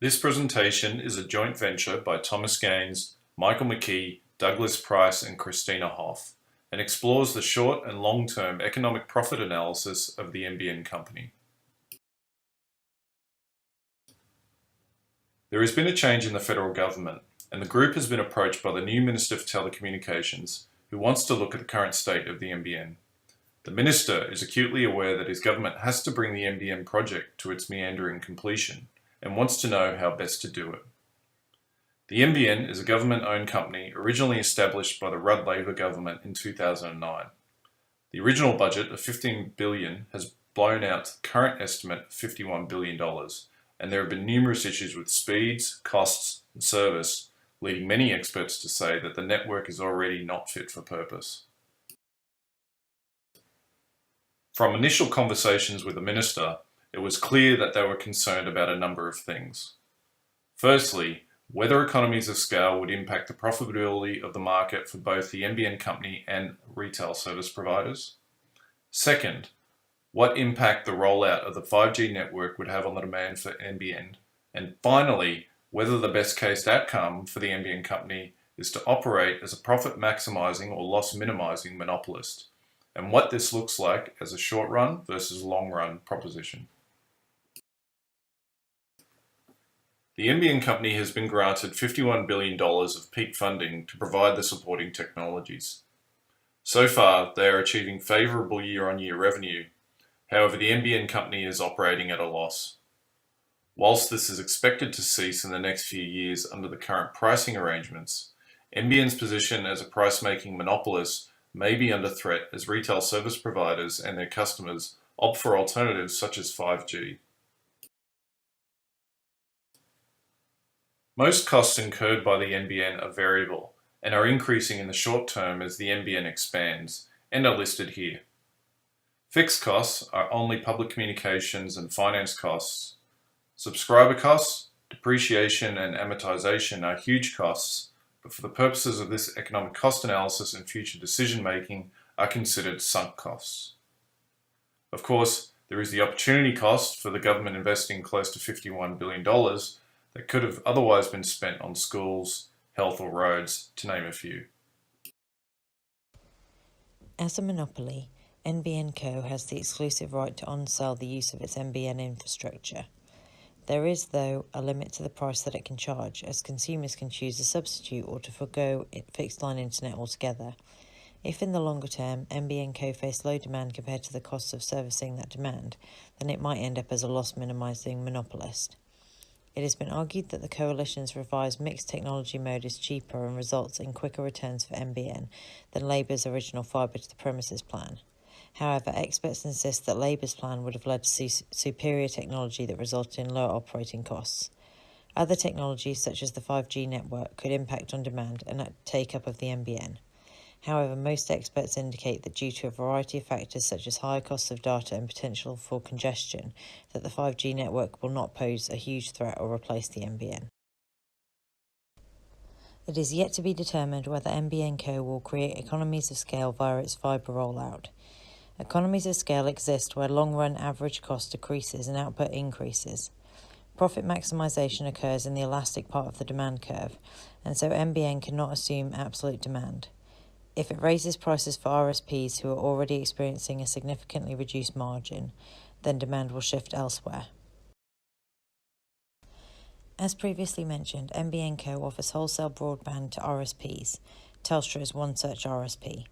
This presentation is a joint venture by Thomas Gaines, Michael McKee, Douglas Price and Christina Hoff, and explores the short and long-term economic profit analysis of the NBN company. There has been a change in the federal government, and the group has been approached by the new Minister for Telecommunications, who wants to look at the current state of the NBN. The Minister is acutely aware that his government has to bring the NBN project to its meandering completion, and wants to know how best to do it. The NBN is a government-owned company originally established by the Rudd Labor government in 2009. The original budget of $15 billion has blown out to the current estimate of $51 billion, and there have been numerous issues with speeds, costs, and service, leading many experts to say that the network is already not fit for purpose. From initial conversations with the Minister, it was clear that they were concerned about a number of things. Firstly, whether economies of scale would impact the profitability of the market for both the NBN company and retail service providers. Second, what impact the rollout of the 5G network would have on the demand for NBN. And finally, whether the best case outcome for the NBN company is to operate as a profit maximizing or loss minimizing monopolist, and what this looks like as a short run versus long run proposition. The NBN company has been granted $51 billion of peak funding to provide the supporting technologies. So far, they are achieving favourable year-on-year revenue. However, the NBN company is operating at a loss. Whilst this is expected to cease in the next few years under the current pricing arrangements, NBN's position as a price-making monopolist may be under threat as retail service providers and their customers opt for alternatives such as 5G. Most costs incurred by the NBN are variable and are increasing in the short term as the NBN expands, and are listed here. Fixed costs are only public communications and finance costs. Subscriber costs, depreciation and amortization are huge costs, but for the purposes of this economic cost analysis and future decision making are considered sunk costs. Of course, there is the opportunity cost for the government investing close to $51 billion that could have otherwise been spent on schools, health or roads, to name a few. As a monopoly, NBN Co has the exclusive right to on-sell the use of its NBN infrastructure. There is, though, a limit to the price that it can charge, as consumers can choose a substitute or to forgo fixed-line internet altogether. If in the longer term NBN Co face low demand compared to the costs of servicing that demand, then it might end up as a loss-minimising monopolist. It has been argued that the Coalition's revised mixed technology mode is cheaper and results in quicker returns for NBN than Labour's original fibre to the premises plan. However, experts insist that Labour's plan would have led to superior technology that resulted in lower operating costs. Other technologies, such as the 5G network, could impact on demand and take-up of the NBN. However, most experts indicate that due to a variety of factors such as higher costs of data and potential for congestion, that the 5G network will not pose a huge threat or replace the NBN. It is yet to be determined whether NBN Co will create economies of scale via its fibre rollout. Economies of scale exist where long-run average cost decreases and output increases. Profit maximisation occurs in the elastic part of the demand curve, and so NBN cannot assume absolute demand. If it raises prices for RSPs who are already experiencing a significantly reduced margin, then demand will shift elsewhere. As previously mentioned, NBN Co offers wholesale broadband to RSPs. Telstra is one such RSP.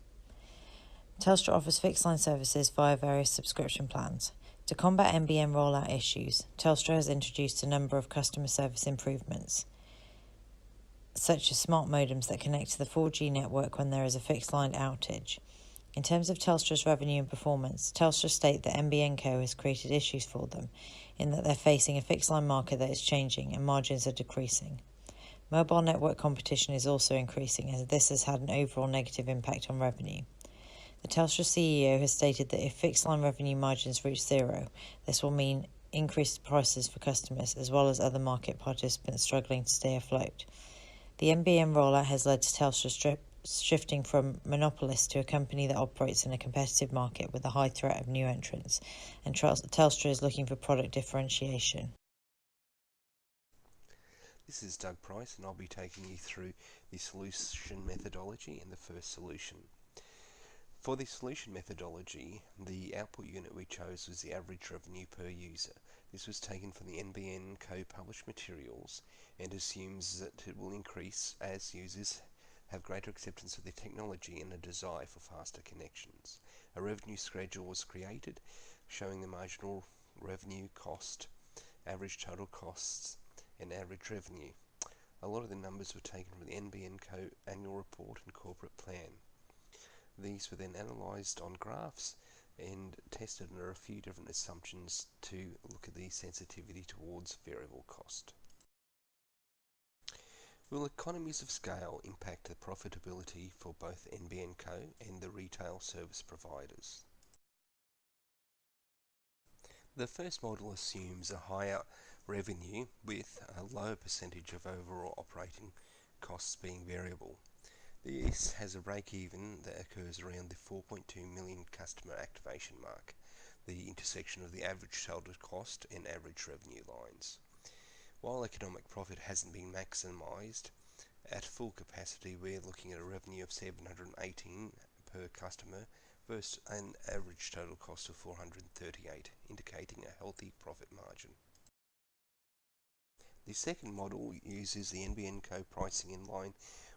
Telstra offers fixed-line services via various subscription plans. To combat NBN rollout issues, Telstra has introduced a number of customer service improvements, such as smart modems that connect to the 4G network when there is a fixed-line outage. In terms of Telstra's revenue and performance, Telstra state that NBN Co has created issues for them, in that they're facing a fixed-line market that is changing and margins are decreasing. Mobile network competition is also increasing, as this has had an overall negative impact on revenue. The Telstra CEO has stated that if fixed-line revenue margins reach zero, this will mean increased prices for customers as well as other market participants struggling to stay afloat. The NBN rollout has led to Telstra shifting from monopolist to a company that operates in a competitive market with a high threat of new entrants, and Telstra is looking for product differentiation. This is Doug Price, and I'll be taking you through the solution methodology and the first solution. For the solution methodology, the output unit we chose was the average revenue per user. This was taken from the NBN co-published materials and assumes that it will increase as users have greater acceptance of the technology and a desire for faster connections. A revenue schedule was created showing the marginal revenue cost, average total costs, and average revenue. A lot of the numbers were taken from the NBN Co annual report and corporate plan. These were then analysed on graphs and tested under a few different assumptions to look at the sensitivity towards variable cost. Will economies of scale impact the profitability for both NBN Co and the retail service providers? The first model assumes a higher revenue with a lower percentage of overall operating costs being variable. This has a break-even that occurs around the 4.2 million customer activation mark, the intersection of the average total cost and average revenue lines. While economic profit hasn't been maximised, at full capacity we're looking at a revenue of $718 per customer versus an average total cost of $438, indicating a healthy profit margin. The second model uses the NBN Co pricing in line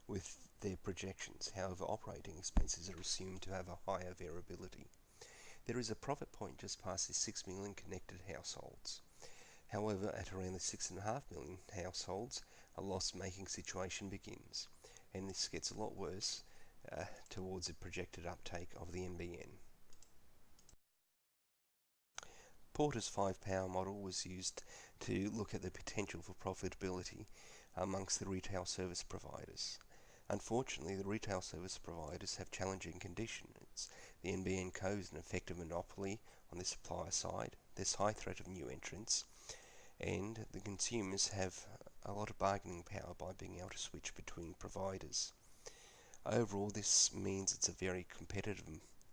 with their projections. However, operating expenses are assumed to have a higher variability. There is a profit point just past the 6 million connected households. However, at around the 6.5 million households, a loss-making situation begins, and this gets a lot worse towards the projected uptake of the NBN. Porter's 5-power model was used to look at the potential for profitability amongst the retail service providers. Unfortunately, the retail service providers have challenging conditions. The NBN Co is an effective monopoly on the supplier side. There's high threat of new entrants, and the consumers have a lot of bargaining power by being able to switch between providers. Overall, this means it's a very competitive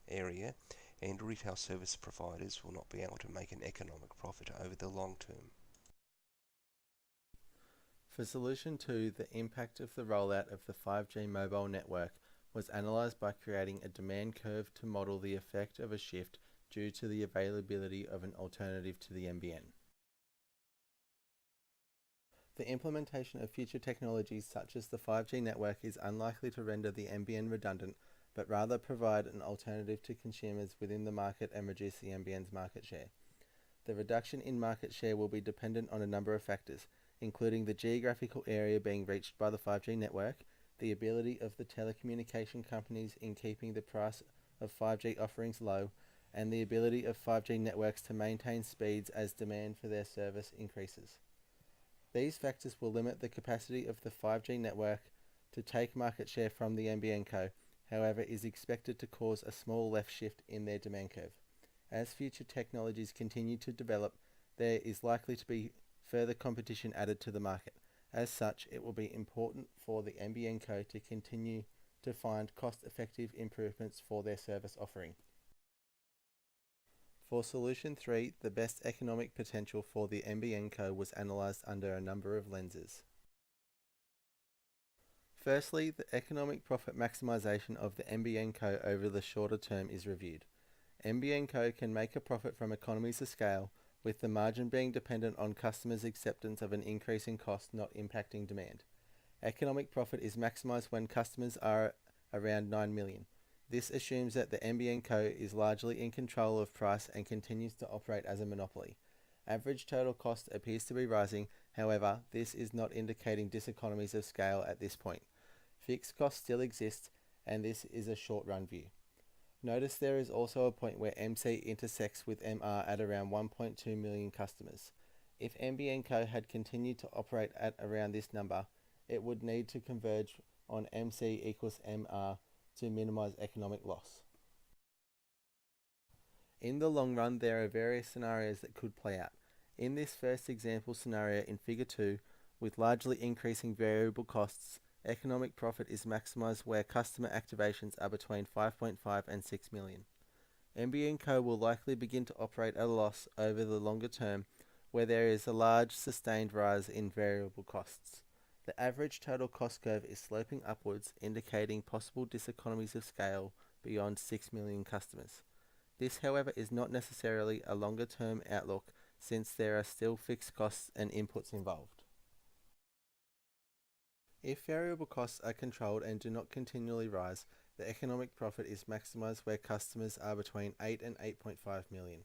area, and retail service providers will not be able to make an economic profit over the long term. For Solution 2, the impact of the rollout of the 5G mobile network was analysed by creating a demand curve to model the effect of a shift due to the availability of an alternative to the NBN. The implementation of future technologies such as the 5G network is unlikely to render the NBN redundant, but rather provide an alternative to consumers within the market and reduce the NBN's market share. The reduction in market share will be dependent on a number of factors, including the geographical area being reached by the 5G network, the ability of the telecommunication companies in keeping the price of 5G offerings low, and the ability of 5G networks to maintain speeds as demand for their service increases. These factors will limit the capacity of the 5G network to take market share from the NBN Co, however, is expected to cause a small left shift in their demand curve. As future technologies continue to develop, there is likely to be further competition added to the market. As such, it will be important for the NBN Co to continue to find cost-effective improvements for their service offering. For Solution 3, the best economic potential for the NBN Co was analysed under a number of lenses. Firstly, the economic profit maximisation of the NBN Co over the shorter term is reviewed. NBN Co can make a profit from economies of scale, with the margin being dependent on customers' acceptance of an increase in cost not impacting demand. Economic profit is maximised when customers are around 9 million. This assumes that the NBN Co is largely in control of price and continues to operate as a monopoly. Average total cost appears to be rising, however, this is not indicating diseconomies of scale at this point. Fixed costs still exist, and this is a short-run view. Notice there is also a point where MC intersects with MR at around 1.2 million customers. If NBN Co had continued to operate at around this number, it would need to converge on MC equals MR to minimize economic loss. In the long run, there are various scenarios that could play out. In this first example scenario in Figure 2, with largely increasing variable costs, economic profit is maximized where customer activations are between 5.5 and 6 million. NBN Co will likely begin to operate at a loss over the longer term where there is a large sustained rise in variable costs. The average total cost curve is sloping upwards, indicating possible diseconomies of scale beyond 6 million customers. This, however, is not necessarily a longer-term outlook, since there are still fixed costs and inputs involved. If variable costs are controlled and do not continually rise, the economic profit is maximised where customers are between 8 and 8.5 million.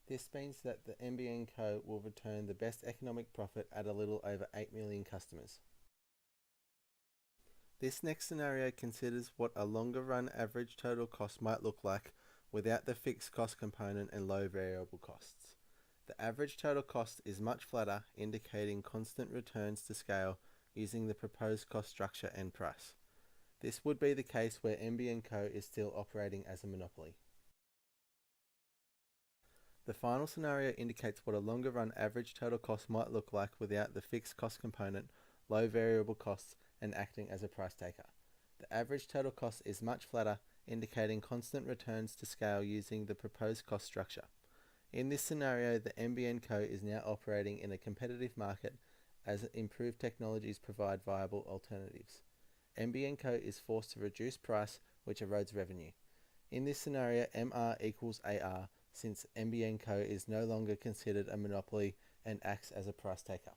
This means that the NBN Co will return the best economic profit at a little over 8 million customers. This next scenario considers what a longer run average total cost might look like without the fixed cost component and low variable costs. The average total cost is much flatter, indicating constant returns to scale using the proposed cost structure and price. This would be the case where NBN Co is still operating as a monopoly. The final scenario indicates what a longer run average total cost might look like without the fixed cost component, low variable costs, and acting as a price taker. The average total cost is much flatter, indicating constant returns to scale using the proposed cost structure. In this scenario, the NBN Co is now operating in a competitive market as improved technologies provide viable alternatives. NBN Co is forced to reduce price, which erodes revenue. In this scenario, MR equals AR, since NBN Co is no longer considered a monopoly and acts as a price taker.